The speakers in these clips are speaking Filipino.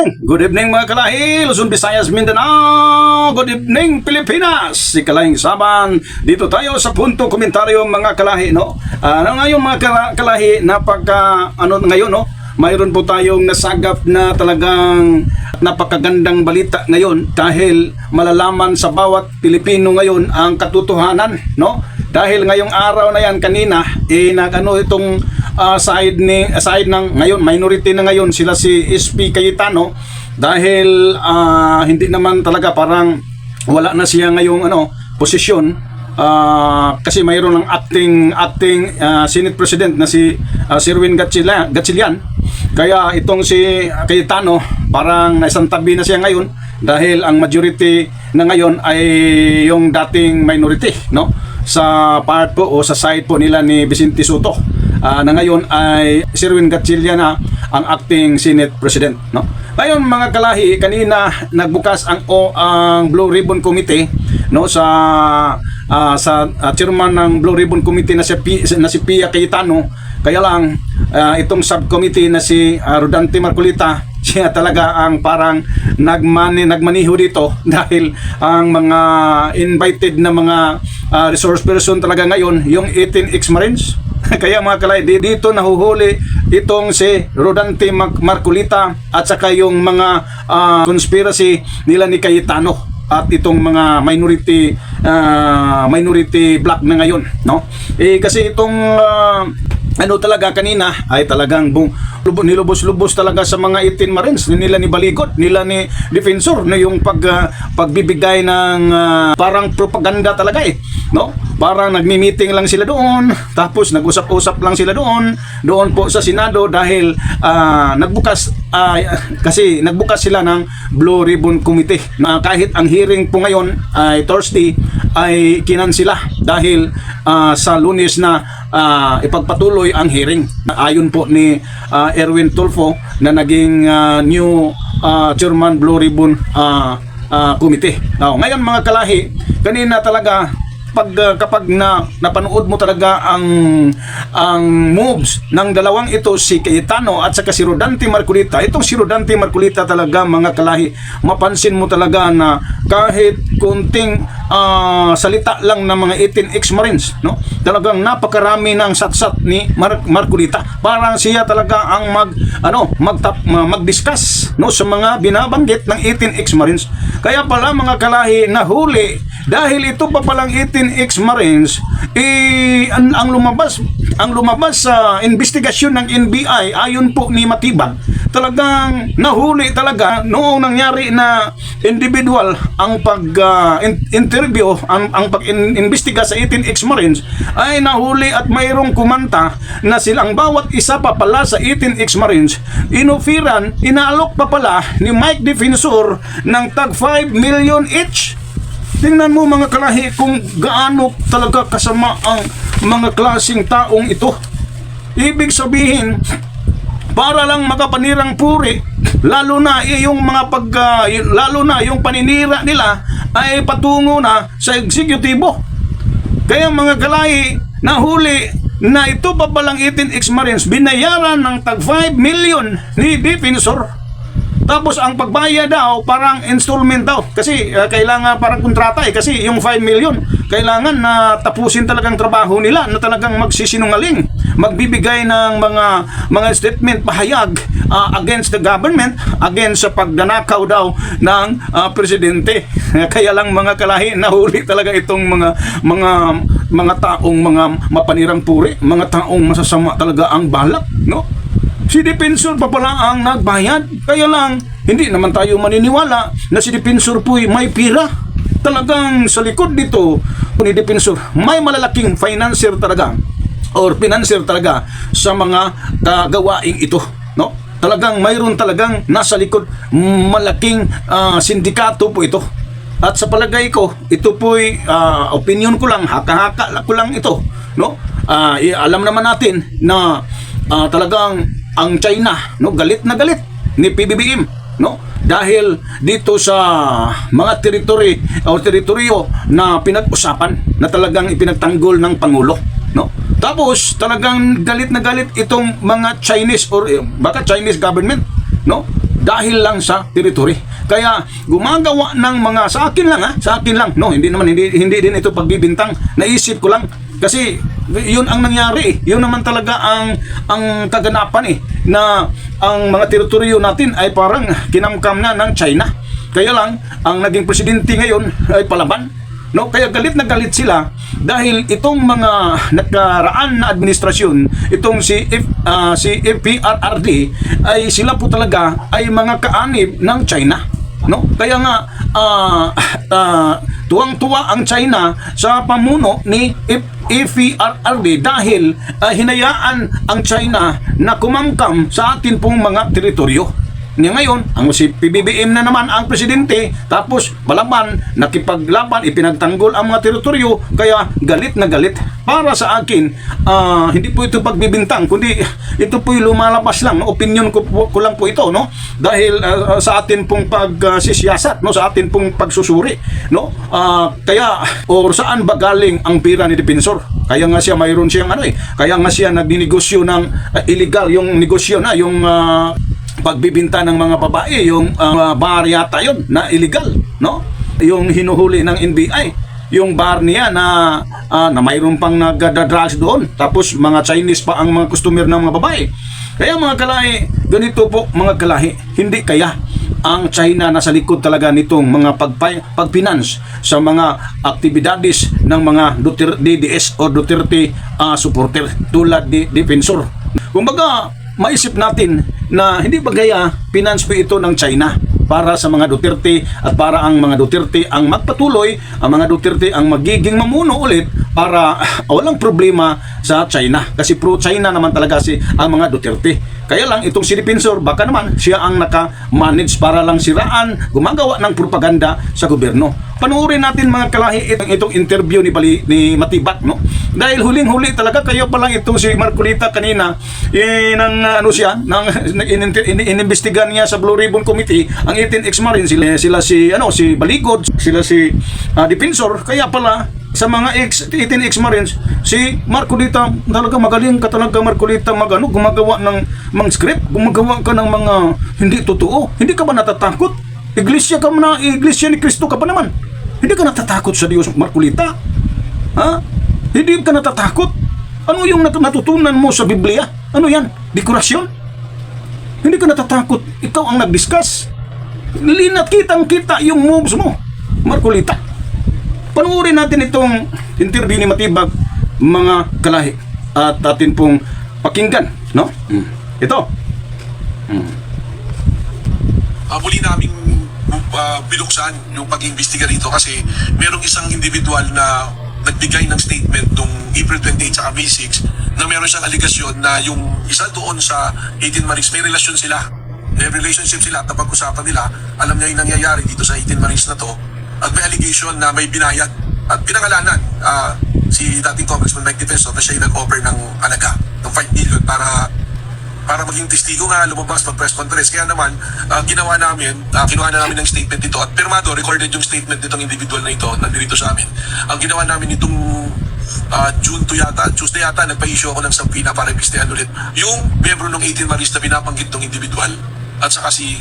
Good evening mga kalahi, Luzon, Visayas, Mindanao. Good evening Pilipinas. Si Kalahing Saban. Dito tayo sa punto komentaryo mga kalahi, no. Ngayon mga kalahi, ngayon, no. Mayroon po tayong nasagap na talagang napakagandang balita ngayon dahil malalaman sa bawat Pilipino ngayon ang katotohanan, no. Dahil ngayong araw na yan kanina, itong side ng ngayon, minority na ngayon sila si SP Cayetano dahil hindi naman talaga, parang wala na siya ngayong posisyon, kasi mayroon ng acting Senate President na si Sherwin Gatchalian. Kaya itong si Cayetano parang naisantabi na siya ngayon dahil ang majority na ngayon ay yung dating minority, no, sa part po o sa side po nila ni Vicente Sotto, na ngayon ay Sherwin Gatchalian na ang acting Senate President, no. Ngayon mga kalahi, kanina nagbukas ang Blue Ribbon Committee, no, sa chairman ng Blue Ribbon Committee na si Pia Cayetano. Kaya lang itong subcommittee na si Rodante Marcolita, siya talaga ang parang nagmaniho dito dahil ang mga invited na mga resource person talaga ngayon yung 18 ex-Marines. Kaya mga kalay, dito nahuhuli itong si Rodante Marcolita at saka yung mga conspiracy nila ni Cayetano at itong mga minority black na ngayon, no. Kasi itong talaga kanina ay talagang nilubos-lubos talaga sa mga 18 Marines nila ni Baligot, nila ni Defensor, na yung pagbibigay ng parang propaganda talaga, no. Parang nagmi-meeting lang sila doon, tapos nag-usap-usap lang sila doon po sa Senado dahil kasi nagbukas sila ng Blue Ribbon Committee na kahit ang hearing po ngayon ay Thursday ay kinansela dahil sa Lunes na ipagpatuloy ang hearing. Ayon po ni Erwin Tulfo na naging new chairman Blue Ribbon Committee. Ngayon mga kalahi, kanina talaga kapag napanood mo talaga ang moves ng dalawang ito, si Cayetano at saka si Rodante Marcolita. Itong si Rodante Marcolita talaga mga kalahi, mapansin mo talaga na kahit kunting salita lang ng mga 18 ex-Marines, no, talagang napakarami ng satsat ni Marcolita. Parang siya talaga ang mag-discuss, no, sa mga binabanggit ng 18 ex-Marines. Kaya pala mga kalahi, nahuli dahil ito pa palang 18 ex-Marines, ang lumabas sa investigasyon ng NBI ayon po ni Matibag, talagang nahuli talaga noong nangyari na individual ang pag-interview, ang pag-imbestiga sa 18 ex-Marines, ay nahuli at mayroong kumanta na silang bawat isa pa pala sa 18 ex-Marines inaalok pa pala ni Mike Defensor ng tag 5 million each. Tingnan mo mga kalahi kung gaano talaga kasama ang mga klaseng taong ito. Ibig sabihin, para lang makapanirang puri, lalo na yung paninira nila ay patungo na sa eksekutibo. Kaya mga kalahi, nahuli na ito pa palang 18 ex-Marines binayaran ng tag 5 million ni Defensor. Tapos ang pagbayad daw parang installment daw kasi kailangan parang kontrata, kasi yung 5 million kailangan na tapusin talagang trabaho nila, na talagang magsisinungaling, magbibigay ng mga statement pahayag against the government, against sa pagdanakaw daw ng presidente. Kaya lang mga kalahi, nahuli talaga itong mga taong mga mapanirang puri, mga taong masasama talaga ang balak, no. Si Defensor pa pala ang nagbayad. Kaya lang, hindi naman tayo maniniwala na si Defensor po'y may pira. Talagang sa likod dito ni Defensor, may malalaking financier talaga sa mga kagawaing ito, no? Talagang mayroon talagang nasa likod, malaking sindikato po ito. At sa palagay ko, ito po'y opinion ko lang, haka-haka ko lang ito, no? Alam naman natin na talagang ang China, no, galit na galit ni PBBM, no, dahil dito sa mga teritoryo na pinag-usapan na talagang ipinagtanggol ng Pangulo, no. Tapos talagang galit na galit itong mga Chinese or baka Chinese government, no, dahil lang sa teritoryo. Kaya gumagawa ng mga, sa akin lang, no, hindi din ito pagbibintang, naisip ko lang kasi yun ang nangyari. Yun naman talaga ang kaganapan na ang mga teritoryo natin ay parang kinamkam na ng China. Kaya lang ang naging presidente ngayon ay palaban. No, kaya galit na galit sila dahil itong mga nakaraan na administrasyon, itong si FPRRD ay sila po talaga ay mga kaanib ng China. No? Kaya nga tuwang-tuwa ang China sa pamuno ni FPRRD dahil hinayaan ang China na kumamkam sa atin pong mga teritoryo. Ngayon, ang si PBBM na naman ang presidente, tapos balaban, nakipaglaban, ipinagtanggol ang mga teritoryo, kaya galit na galit. Para sa akin, hindi po ito pagbibintang, kundi ito po'y lumalabas lang, opinion ko lang po ito, no? Dahil sa atin pong pagsisiyasat, no? Sa atin pong pagsusuri, no? Kaya, or saan ba galing ang pira ni Defensor? Kaya nga siya, mayroon siyang kaya nga siya nagninegosyo ng illegal, yung negosyo na, yung pagbibinta ng mga babae, yung bar yata yun na illegal, no? Yung hinuhuli ng NBI, yung bar niya na mayroon pang nagda-drugs doon, tapos mga Chinese pa ang mga customer ng mga babae. Kaya mga kalahi, ganito po mga kalahi, hindi kaya ang China nasa likod talaga nitong mga pagfinance sa mga aktibidades ng mga DDS o Duterte supporter tulad ni Defensor. Kumbaga, maisip natin na hindi ba gaya finance po ito ng China para sa mga Duterte at para ang mga Duterte ang magpatuloy, ang mga Duterte ang magiging mamuno ulit para walang problema sa China. Kasi pro-China naman talaga ang mga Duterte. Kaya lang itong si Defensor, baka naman siya ang naka-manage para lang siraan, gumagawa ng propaganda sa gobyerno. Panuorin natin mga kalahi itong interview ni Matibak, no? Dahil huling-huli talaga, kayo pa lang itong si Marcolita kanina, inimbestigan niya sa Blue Ribbon Committee ang 18 ex-marines, sila si Baligod, sila si Defensor. Kaya pala sa mga 18 ex-marines, si Marcolita talaga magaling ka talaga, Marcolita, gumagawa ng mga script, gumagawa ka ng mga hindi totoo. Hindi ka ba natatakot? Iglesia ni Kristo ka pa naman. Hindi ka natatakot sa Diyos, Marcolita? Ha? Hindi ka natatakot? Ano yung natutunan mo sa Biblia? Ano yan? Dekorasyon? Hindi ka natatakot? Ikaw ang nag-discuss. Linat kitang-kita yung moves mo, Marcolita. Panuorin natin itong interview ni Matibag, mga kalahi, at atin pong pakinggan, no? Ito. Muli naming binuksan yung pag-iimbestiga rito kasi merong isang individual na nagbigay ng statement noong April 28 sa May 6 na meron siyang aligasyon na yung isa doon sa 18 Marines, may relasyon sila. May relationship sila at napag-usapan nila. Alam niya yung nangyayari dito sa 18 Marines na to. At may allegation na may binayad at pinangalanan si dating Congressman Mike Defensor na siya yung nag-offer ng alaga ng 5 million para maging testigo nga lumabas mag-press conference. Kaya naman, kinuha na namin ng statement dito at pirmado, recorded yung statement nitong individual na ito nandito sa amin. Ang ginawa namin itong Tuesday yata, nagpa-issue ako ng sampina para ipistehan ulit yung membro ng 18 Marines na binabanggit ng individual at saka si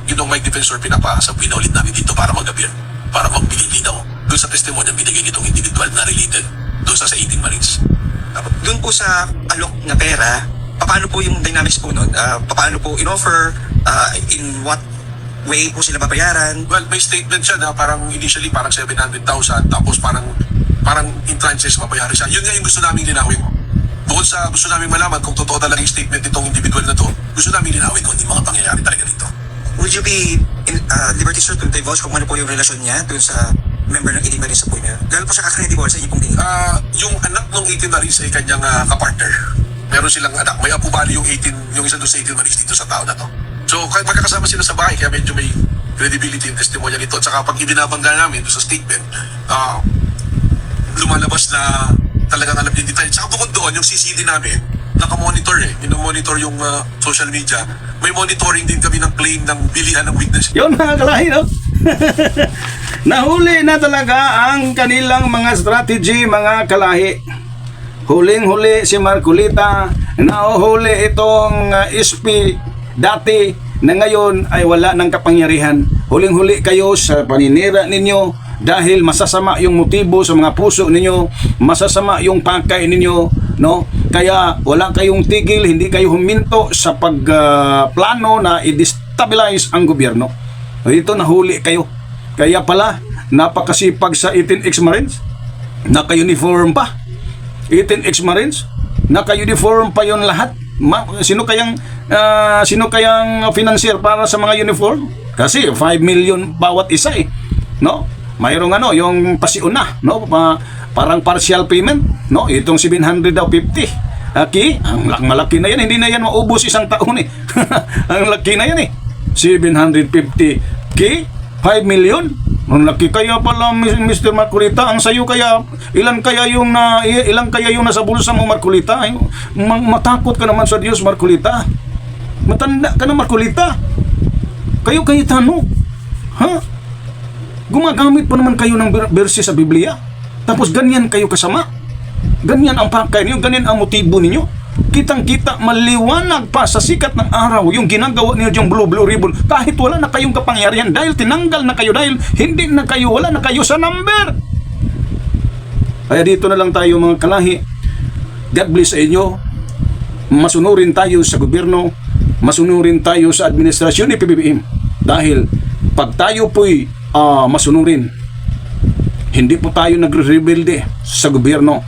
Ginoong Mike Defensor, pinapasampina ulit namin dito para mag-appear, para magbigay linaw doon sa testimonya binigay nitong individual na related doon sa 18 Marines. Doon po sa alok na pera, paano po yung dynamics po nun? Paano po in-offer? In what way po sila babayaran? Well, may statement siya na parang initially parang 700,000 tapos parang in tranches mabayaran siya. Yun nga yung gusto namin linawin. Bukod sa gusto namin malaman kung totoo talaga yung statement nitong individual na to, gusto namin linawin kung hindi mga pangyayari talaga dito. Would you be liberty sir to divulge kung ano po yung relasyon niya doon sa member ng 18 Marines sa po niya? Gano'n po siya ka-credible sa inyong tingin? Yung anak ng 18 Marines ay kanyang kapartner. Meron silang anak. May apo bali yung isa doon sa 18 Marines dito sa tao na to. So, magkakasama sila sa bahay, kaya medyo may credibility in testimonya nito. At saka pag ibinabangga namin doon sa statement, lumalabas na talagang alam din detail. Saka bukod doon, yung CCD namin, nakamonitor minomonitor yung social media. May monitoring din kami ng claim ng bilihan ng witness. Yun mga kalahi, no? Nahuli na talaga ang kanilang mga strategy, mga kalahi. Huling-huli si Marcolita, nahuhuli itong SP dati na ngayon ay wala ng kapangyarihan. Huling-huli kayo sa paninira ninyo dahil masasama yung motibo sa mga puso ninyo, masasama yung pakay ninyo, no? Kaya wala kayong tigil, hindi kayo huminto sa pagplano na i-destabilize ang gobyerno. Ito, nahuli kayo. Kaya pala, napakasipag sa 18X Marines, naka-uniform pa. 18X Marines, naka-uniform pa yon lahat. Sino kayang financier para sa mga uniform? Kasi 5 million bawat isa eh, no? Mayroong yung pasiuna, no? Parang partial payment, no? Itong 750. Aki, ang malaki na yan, hindi na yan maubos isang taon eh. Ang laki na yan eh. 750K, 5 million. Ang laki kaya pala, Mr. Marcolita. Ang sayo kaya, ilan kaya yung nasa bulsa mo, Marcolita? Matakot ka naman sa Diyos, Marcolita. Matanda ka na, Marcolita. Kayo Cayetano, ha? Gumagamit pa naman kayo ng verse sa Biblia. Tapos ganyan kayo kasama. Ganyan ang pakay ninyo, ganyan ang motibo ninyo. Kitang-kita, maliwanag pa sa sikat ng araw yung ginagawa niyo yung blue ribbon. Kahit wala na kayong kapangyarihan dahil tinanggal na kayo, dahil hindi na kayo, wala na kayo sa number. Kaya dito na lang tayo mga kalahi. God bless sa inyo. Masunurin tayo sa gobyerno, masunurin tayo sa administrasyon ni PBBM. Dahil pag tayo po'y masunurin, hindi po tayo nagre-rebelde sa gobyerno,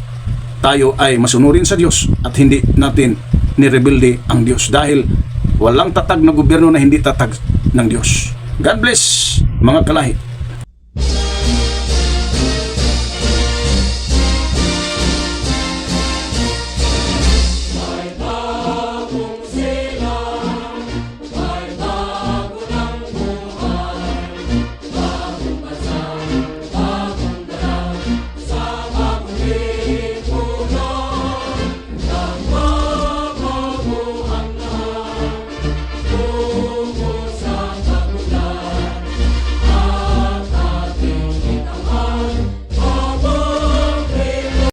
tayo ay masunurin sa Diyos at hindi natin nirebelde ang Diyos dahil walang tatag na gobyerno na hindi tatag ng Diyos. God bless mga kalahi.